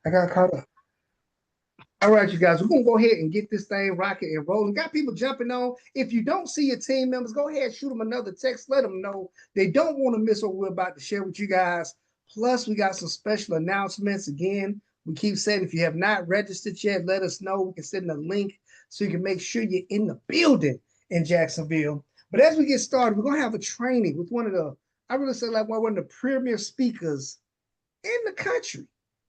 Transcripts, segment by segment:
I got caught up. All right, you guys, we're gonna go ahead and get this thing rocking and rolling. Got people jumping on. If you don't see your team members, go ahead and shoot them another text. Let them know they don't want to miss what we're about to share with you guys. Plus, we got some special announcements. Again, we keep saying if you have not registered yet, let us know. We can send a link so you can make sure you're in the building in Jacksonville. But as we get started, we're gonna have a training with one of the, I really say like one of the premier speakers in the country,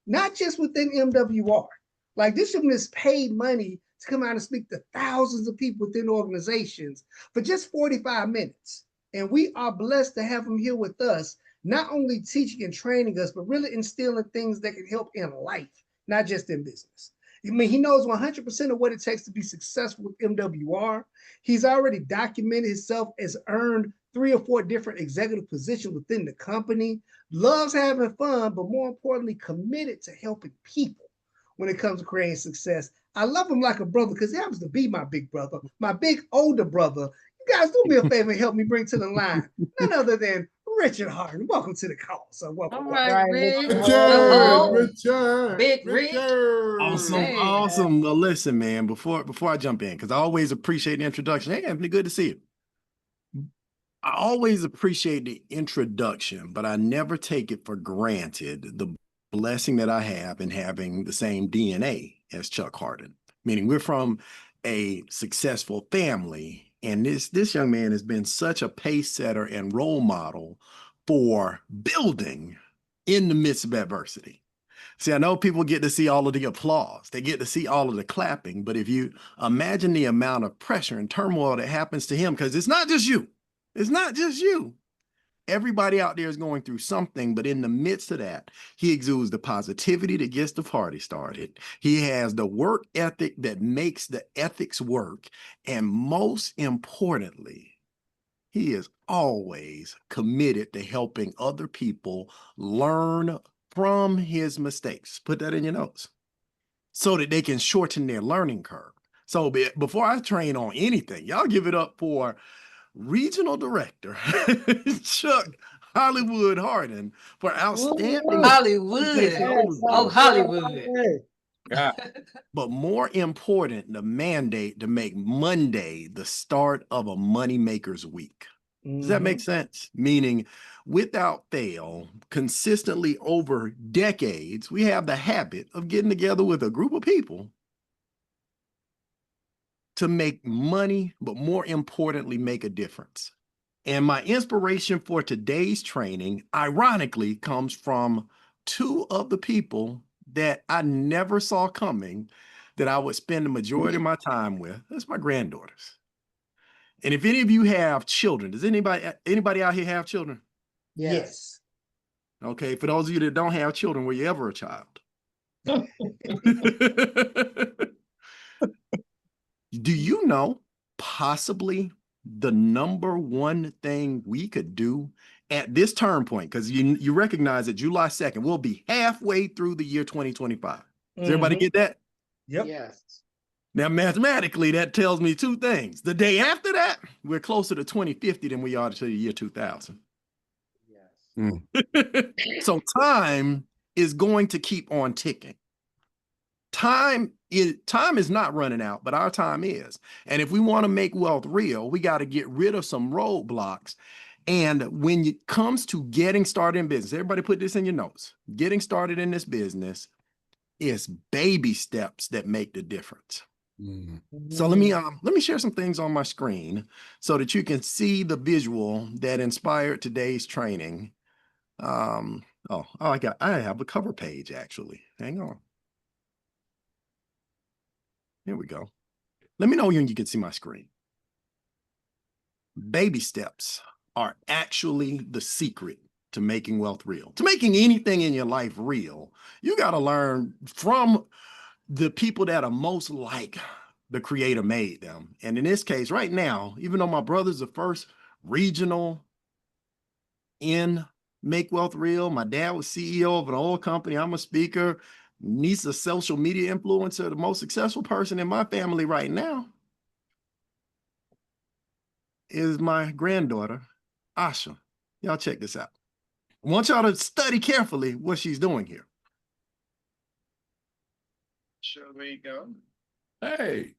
not just within MWR. Like this woman is paid money to come out and speak to thousands of people within organizations for just 45 minutes. And we are blessed to have him here with us, not only teaching and training us, but really instilling things that can help in life, not just in business. I mean, he knows 100% of what it takes to be successful with MWR. He's already documented himself as earned 3 or 4 different executive positions within the company, loves having fun, but more importantly, committed to helping people when it comes to creating success. I love him like a brother because he happens to be my big brother, my big older brother. You guys do me a favor and help me bring to the line none other than Richard Harden. Welcome to the call. So welcome. All welcome. right, Rich. Big Rich. Awesome, Hey. awesome. Well, listen, man, before I jump in, because I always appreciate the introduction. Hey, Anthony, good to see you. I always appreciate the introduction, but I never take it for granted the blessing that I have in having the same DNA as Chuck Harden, meaning we're from a successful family. And this young man has been such a pace setter and role model for building in the midst of adversity. See, I know people get to see all of the applause. They get to see all of the clapping. But if you imagine the amount of pressure and turmoil that happens to him, because it's not just you. It's not just you. Everybody out there is going through something, but in the midst of that, he exudes the positivity that gets the party started. He has the work ethic that makes the ethics work. And most importantly, he is always committed to helping other people learn from his mistakes. Put that in your notes so that they can shorten their learning curve. So before I train on anything, y'all give it up for Regional Director Chuck Hollywood Harden for outstanding Hollywood. Oh, Hollywood. Yeah. But more important, the mandate to make Monday the start of a moneymaker's week. Does that make sense? Meaning, without fail, consistently over decades, we have the habit of getting together with a group of people to make money, but more importantly, make a difference. And my inspiration for today's training, ironically, comes from 2 of the people that I never saw coming that I would spend the majority of my time with. That's my granddaughters. And if any of you have children, does anybody out here have children? Yes. Okay, for those of you that don't have children, were you ever a child? Do you know possibly the number 1 thing we could do at this turn point? Because you recognize that July 2nd, we'll be halfway through the year 2025. Does everybody get that? Yep. Yes. Now, mathematically, that tells me 2 things. The day after that, we're closer to 2050 than we are to the year 2000. Yes. So time is going to keep on ticking. Time is not running out, but our time is. And if we want to make wealth real, we got to get rid of some roadblocks. And when it comes to getting started in business, everybody put this in your notes. Getting started in this business is baby steps that make the difference. So let me share some things on my screen so that you can see the visual that inspired today's training. I have a cover page actually. Hang on. Here we go. Let me know when you can see my screen. Baby steps are actually the secret to making wealth real. To making anything in your life real, you got to learn from the people that are most like the creator made them. And in this case, right now, even though my brother's the first regional in Make Wealth Real, my dad was CEO of an oil company, I'm a speaker, niece a social media influencer, the most successful person in my family right now is my granddaughter, Asha. Y'all check this out. I want y'all to study carefully what she's doing here. Sure, there you go. Hey.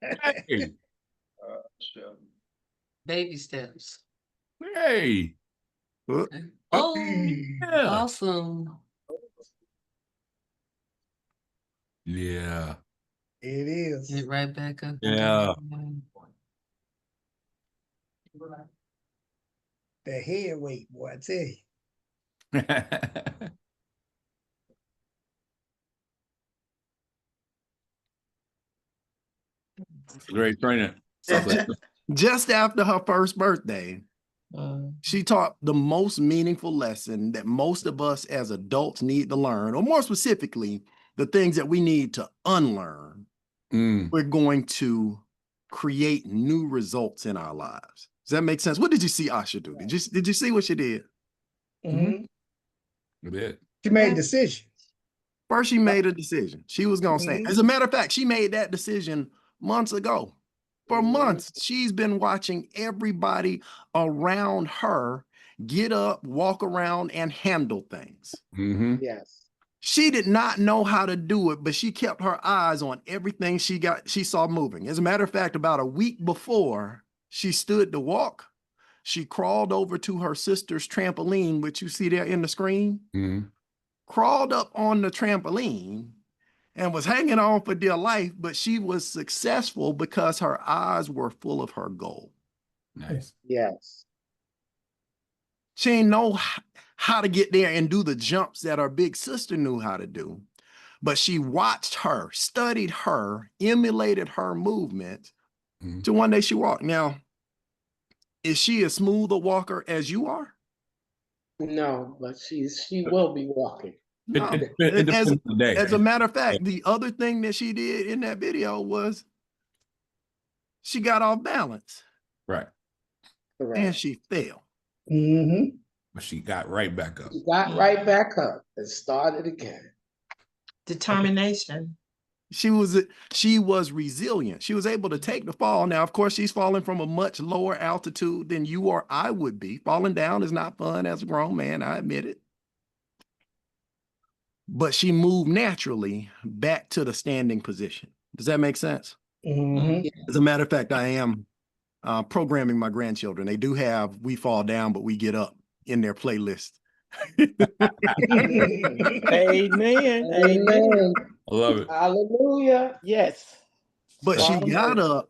Hey. Sure. Baby steps. Hey. Oh, Yeah. awesome. Yeah. It is. Get right back up. Yeah. The head weight, boy, I tell you. Great training. Just after her first birthday, Uh, she taught the most meaningful lesson that most of us as adults need to learn, or more specifically, the things that we need to unlearn. We're going to create new results in our lives. Does that make sense? What did you see Asha do? Did you see what she did? Mhm. It. She made a decision. First, she made a decision. She was going to say, Mhm. as a matter of fact, she made that decision months ago. For Mhm. months, she's been watching everybody around her get up, walk around, and handle things. Yes. She did not know how to do it, but she kept her eyes on everything she saw moving. As a matter of fact, about a week before she stood to walk, she crawled over to her sister's trampoline, which you see there in the screen, crawled up on the trampoline and was hanging on for dear life, but she was successful because her eyes were full of her goal. Nice. Yes. She didn't know how to get there and do the jumps that her big sister knew how to do. But she watched her, studied her, emulated her movement to one day she walked. Now, is she as smooth a walker as you are? No, but she will be walking. No. It depends on the day. As a matter of fact, the other thing that she did in that video was she got off balance. Right. Correct. And she fell. Mm-hmm. But she got right back up. She got right back up and started again. Determination. She was resilient. She was able to take the fall. Now, of course, she's falling from a much lower altitude than you or I would be. Falling down is not fun as a grown man, I admit it. But she moved naturally back to the standing position. Does that make sense? Mm-hmm. As a matter of fact, I am programming my grandchildren. They do have "We Fall Down, but We Get Up" in their playlist. Amen. Amen. I love it. Hallelujah. Yes. But she Strong got word. up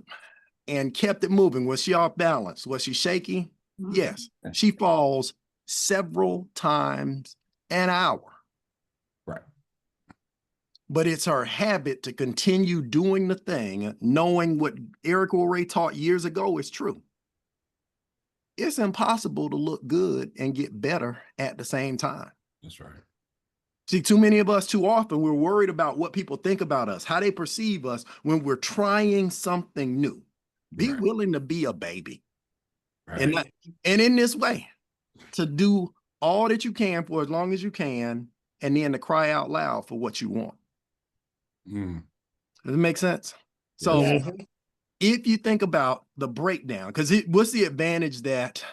and kept it moving. Was she off balance? Was she shaky? Yes. She falls several times an hour. Right. But it's her habit to continue doing the thing, knowing what Eric Ray taught years ago is true. It's impossible to look good and get better at the same time. That's right. See, too many of us, too often, we're worried about what people think about us, how they perceive us when we're trying something new. Be willing to be a baby. Right. And in this way, to do all that you can for as long as you can, and then to cry out loud for what you want. Does it make sense? So if you think about the breakdown, because what's the advantage that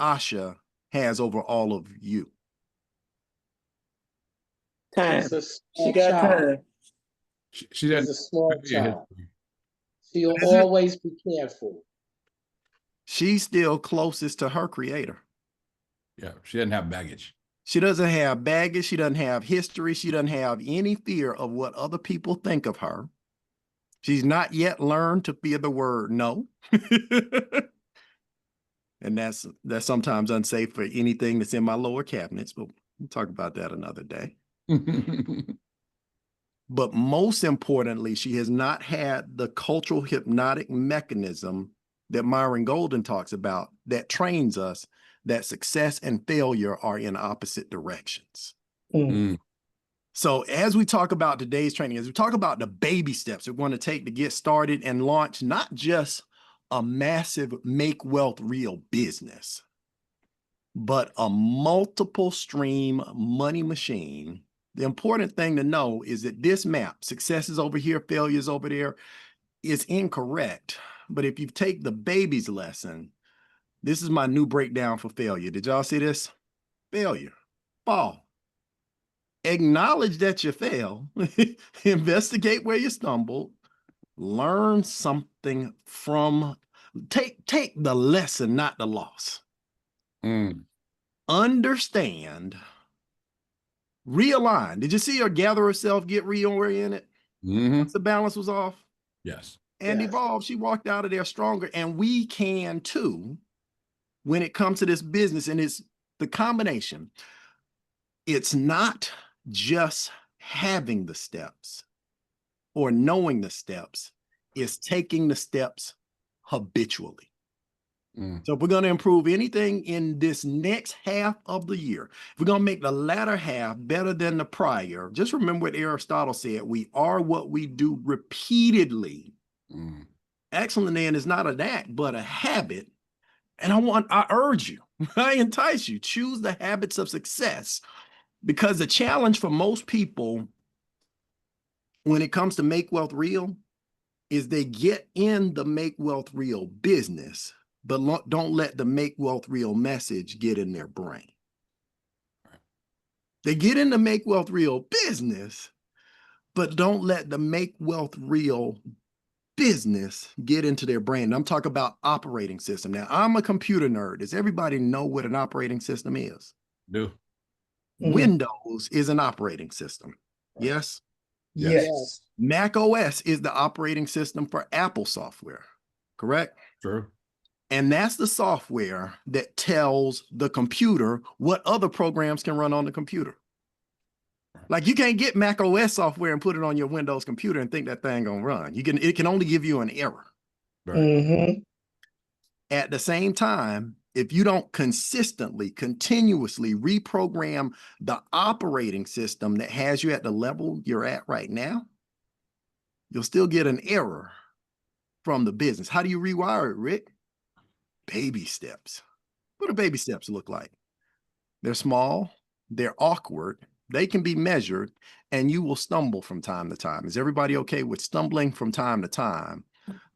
Asha has over all of you? Time. She's a She small got child. time. She She's doesn't. a small Yeah. child. She'll always be careful. She's still closest to her creator. Yeah, she doesn't have baggage. She doesn't have baggage. She doesn't have history. She doesn't have any fear of what other people think of her. She's not yet learned to fear the word no. And that's sometimes unsafe for anything that's in my lower cabinets, but we'll talk about that another day. But most importantly, she has not had the cultural hypnotic mechanism that Myron Golden talks about that trains us that success and failure are in opposite directions. So as we talk about today's training, as we talk about the baby steps we're going to take to get started and launch not just a massive make wealth real business, but a multiple stream money machine. The important thing to know is that this map, success is over here, failure is over there, is incorrect. But if you take the baby's lesson, this is my new breakdown for failure. Did y'all see this? Failure, fall. acknowledge that you fail, investigate where you stumbled, learn something from, take the lesson, not the loss. Understand, realign. Did you see her gather herself, get reoriented? Once the balance was off? Yes. And Yes. evolve. She walked out of there stronger. And we can too, when it comes to this business. And it's the combination. It's not just having the steps or knowing the steps, it's taking the steps habitually. So if we're going to improve anything in this next half of the year, if we're going to make the latter half better than the prior, just remember what Aristotle said: we are what we do repeatedly. Excellent then is not an act, but a habit. And I urge you, I entice you, choose the habits of success, because the challenge for most people when it comes to make wealth real is they get in the make wealth real business, but don't let the make wealth real message get in their brain. They get in the make wealth real business, but don't let the make wealth real business get into their brain. And I'm talking about operating system. Now, I'm a computer nerd. Does everybody know what an operating system is? Do. Windows is an operating system. Yes? Yes. Mac OS is the operating system for Apple software, correct? True. And that's the software that tells the computer what other programs can run on the computer. Like, you can't get Mac OS software and put it on your Windows computer and think that thing gonna run. It can only give you an error. Right. At the same time, if you don't consistently, continuously reprogram the operating system that has you at the level you're at right now, you'll still get an error from the business. How do you rewire it, Rick? Baby steps. What do baby steps look like? They're small, they're awkward, they can be measured, and you will stumble from time to time. Is everybody okay with stumbling from time to time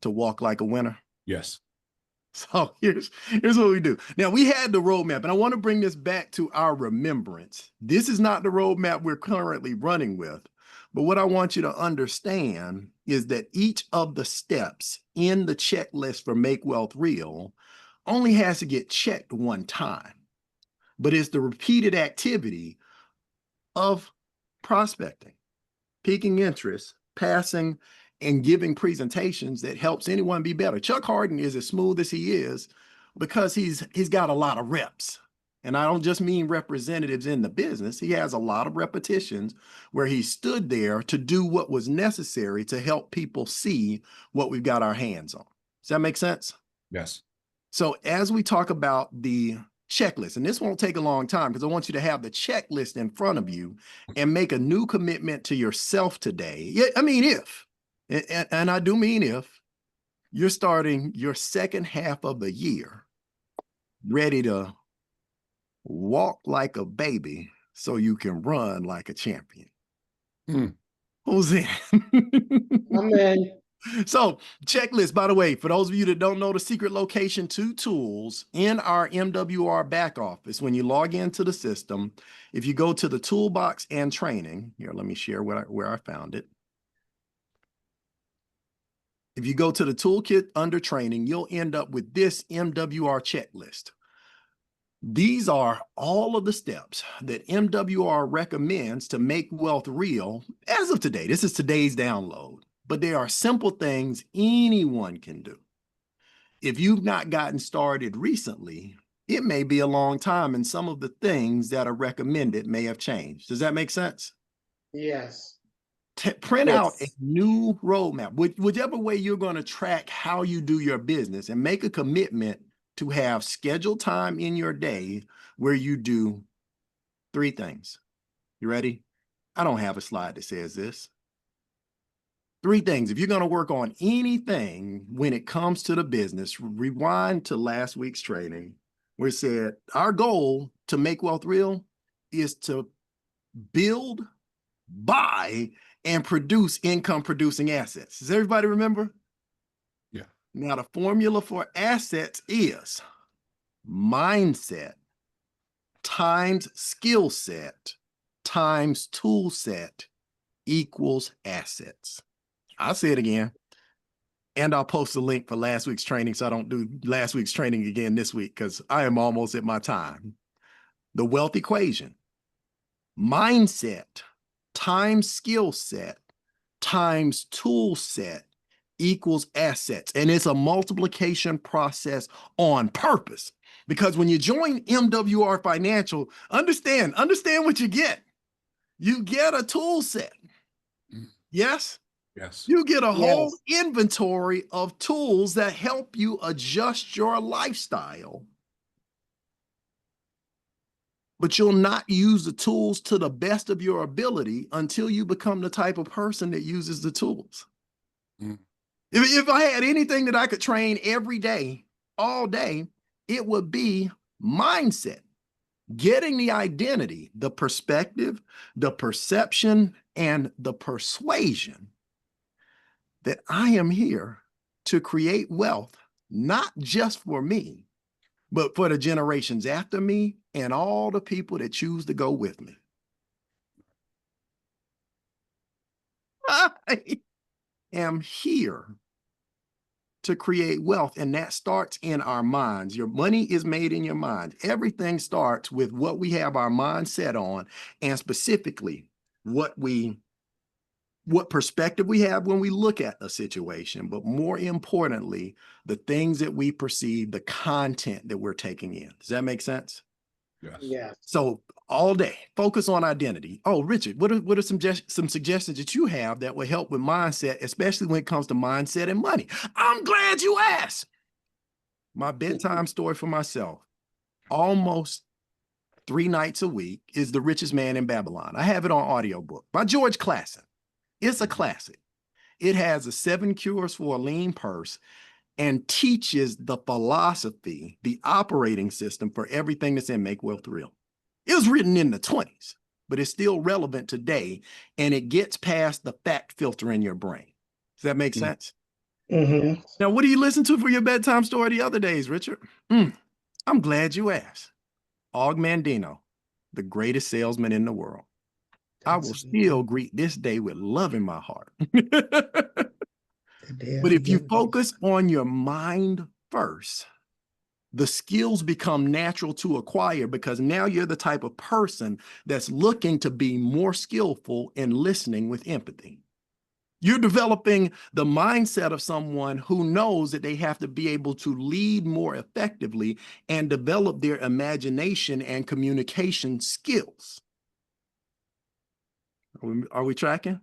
to walk like a winner? Yes. So here's what we do. Now, we had the roadmap, and I want to bring this back to our remembrance. This is not the roadmap we're currently running with, but what I want you to understand is that each of the steps in the checklist for Make Wealth Real only has to get checked one time, but it's the repeated activity of prospecting, piquing interest, passing, and giving presentations that helps anyone be better. Chuck Harden is as smooth as he is because he's got a lot of reps. And I don't just mean representatives in the business. He has a lot of repetitions where he stood there to do what was necessary to help people see what we've got our hands on. Does that make sense? Yes. So as we talk about the checklist, and this won't take a long time because I want you to have the checklist in front of you and make a new commitment to yourself today. Yeah, I mean, and I do mean if you're starting your second half of the year ready to walk like a baby so you can run like a champion. Who's in? Amen. So, checklist, by the way, for those of you that don't know the secret location to tools in our MWR back office, when you log into the system, if you go to the toolbox and training, here, let me share where I found it. If you go to the toolkit under training, you'll end up with this MWR checklist. These are all of the steps that MWR recommends to make wealth real as of today. This is today's download, but they are simple things anyone can do. If you've not gotten started recently, it may be a long time, and some of the things that are recommended may have changed. Does that make sense? Yes. Print out a new roadmap, whichever way you're going to track how you do your business, and make a commitment to have scheduled time in your day where you do 3 things. You ready? I don't have a slide that says this. 3 things. If you're going to work on anything when it comes to the business, rewind to last week's training where it said our goal to make wealth real is to build, buy, and produce income producing assets. Does everybody remember? Yeah. Now, the formula for assets is mindset times skill set times tool set equals assets. I'll say it again. And I'll post a link for last week's training so I don't do last week's training again this week because I am almost at my time. The wealth equation: mindset times skill set times tool set equals assets. And it's a multiplication process on purpose. Because when you join MWR Financial, understand what you get. You get a tool set. Yes? Yes. You get a whole Yes. inventory of tools that help you adjust your lifestyle. But you'll not use the tools to the best of your ability until you become the type of person that uses the tools. Mm. If I had anything that I could train every day, all day, it would be mindset. Getting the identity, the perspective, the perception, and the persuasion that I am here to create wealth, not just for me, but for the generations after me and all the people that choose to go with me. I am here to create wealth, and that starts in our minds. Your money is made in your mind. Everything starts with what we have our mind set on, and specifically what perspective we have when we look at a situation, but more importantly, the things that we perceive, the content that we're taking in. Does that make sense? Yes. Yes. So all day, focus on identity. Oh, Richard, what are some suggestions that you have that will help with mindset, especially when it comes to mindset and money? I'm glad you asked. My bedtime story for myself, almost 3 nights a week, is The Richest Man in Babylon. I have it on audiobook by George Clason. It's a classic. It has the 7 cures for a lean purse and teaches the philosophy, the operating system for everything that's in Make Wealth Real. It was written in the 20s, but it's still relevant today, and it gets past the fact filter in your brain. Does that make sense? Mm-hmm. Now, what do you listen to for your bedtime story the other days, Richard? I'm glad you asked. Og Mandino, the greatest salesman in the world. I will still greet this day with love in my heart. But if you focus on your mind first, the skills become natural to acquire because now you're the type of person that's looking to be more skillful in listening with empathy. You're developing the mindset of someone who knows that they have to be able to lead more effectively and develop their imagination and communication skills. Are we tracking?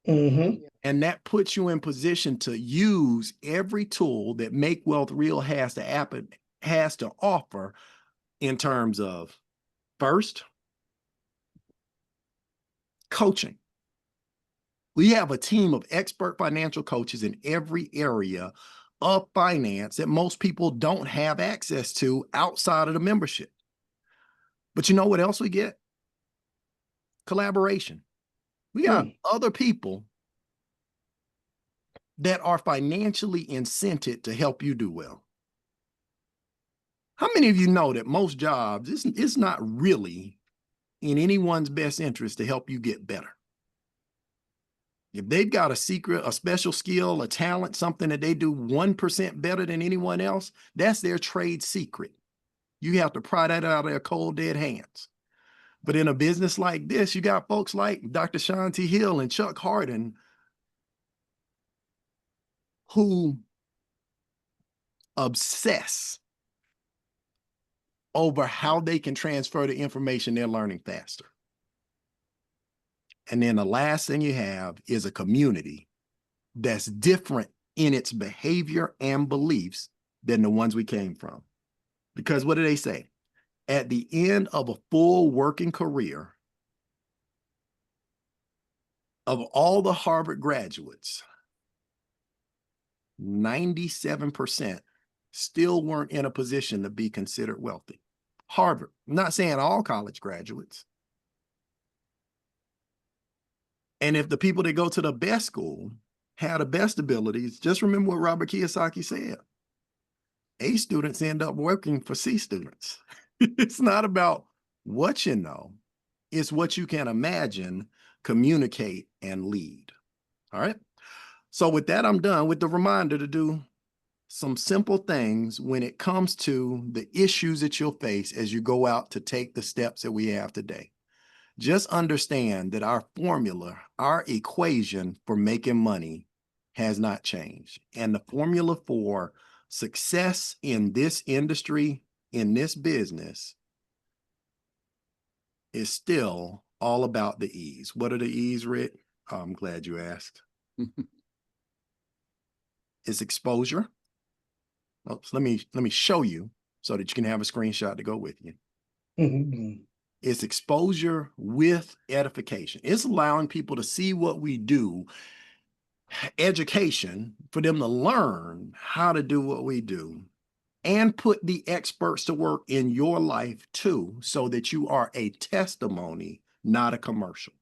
Mm-hmm. And that puts you in position to use every tool that Make Wealth Real has to offer in terms of, first, coaching. We have a team of expert financial coaches in every area of finance that most people don't have access to outside of the membership. But you know what else we get? Collaboration. We got other people that are financially incented to help you do well. How many of you know that most jobs, it's not really in anyone's best interest to help you get better? If they've got a secret, a special skill, a talent, something that they do 1% better than anyone else, that's their trade secret. You have to pry that out of their cold, dead hands. But in a business like this, you got folks like Dr. Shanti Hill and Chuck Harden who obsess over how they can transfer the information they're learning faster. And then the last thing you have is a community that's different in its behavior and beliefs than the ones we came from. Because what do they say? At the end of a full working career, of all the Harvard graduates, 97% still weren't in a position to be considered wealthy. Harvard, I'm not saying all college graduates. And if the people that go to the best school had the best abilities, just remember what Robert Kiyosaki said. A students end up working for C students. It's not about what you know. It's what you can imagine, communicate, and lead. All right. So with that, I'm done with the reminder to do some simple things when it comes to the issues that you'll face as you go out to take the steps that we have today. Just understand that our formula, our equation for making money has not changed. And the formula for success in this industry, in this business, is still all about the E's. What are the E's, Rick? Oh, I'm glad you asked. It's exposure. Oh, so let me show you so that you can have a screenshot to go with you. Mhm. It's exposure with edification. It's allowing people to see what we do, education for them to learn how to do what we do, and put the experts to work in your life too, so that you are a testimony, not a commercial.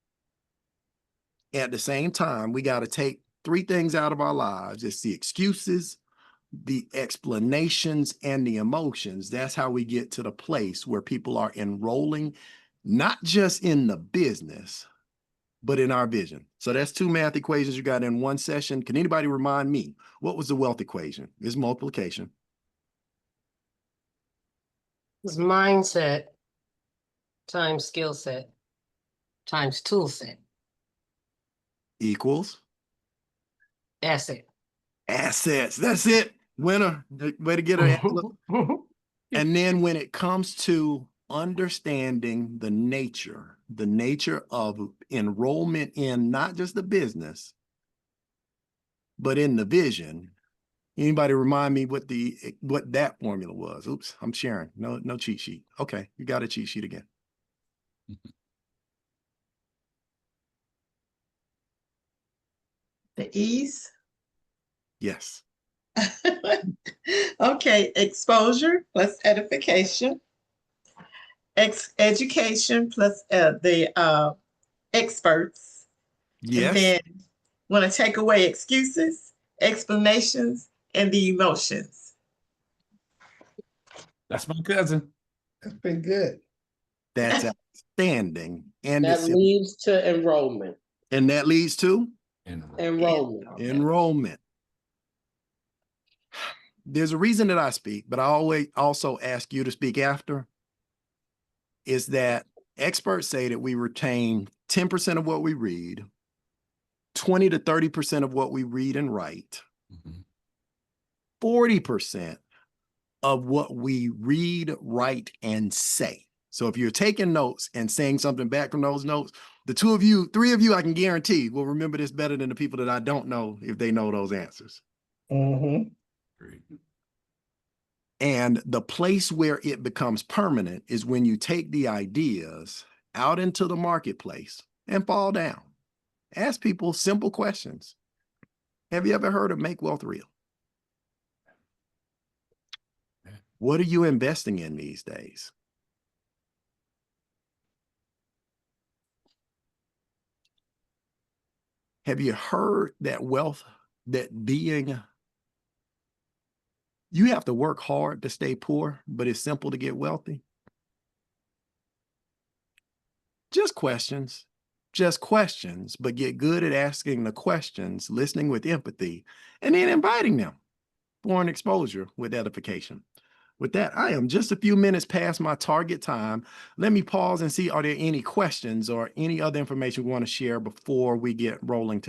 At the same time, we got to take three things out of our lives. It's the excuses, the explanations, and the emotions. That's how we get to the place where people are enrolling, not just in the business, but in our vision. So that's two math equations you got in one session. Can anybody remind me, what was the wealth equation? It's multiplication. It's mindset times skill set times tool set. Equals Asset. assets. That's it. Winner. Way to get her. And then when it comes to understanding the nature of enrollment in not just the business, but in the vision, anybody remind me what that formula was? Oops, I'm sharing. No cheat sheet. Okay, you got a cheat sheet again. The E's. Yes. Okay, exposure plus edification. Education plus the experts. Yes. And then want to take away excuses, explanations, and the emotions. That's my cousin. That's pretty good. That's outstanding. And That leads to enrollment. and that leads to Enrollment. enrollment. There's a reason that I speak, but I always also ask you to speak after, is that experts say that we retain 10% of what we read, 20 to 30% of what we read and write, 40% of what we read, write, and say. So if you're taking notes and saying something back from those notes, the three of you, I can guarantee will remember this better than the people that I don't know if they know those answers. Mm-hmm. Great. And the place where it becomes permanent is when you take the ideas out into the marketplace and fall down. Ask people simple questions. Have you ever heard of Make Wealth Real? What are you investing in these days? Have you heard that wealth, that being, you have to work hard to stay poor, but it's simple to get wealthy? Just questions, but get good at asking the questions, listening with empathy, and then inviting them for an exposure with edification. With that, I am just a few minutes past my target time. Let me pause and see, are there any questions or any other information we want to share before we get rolling today?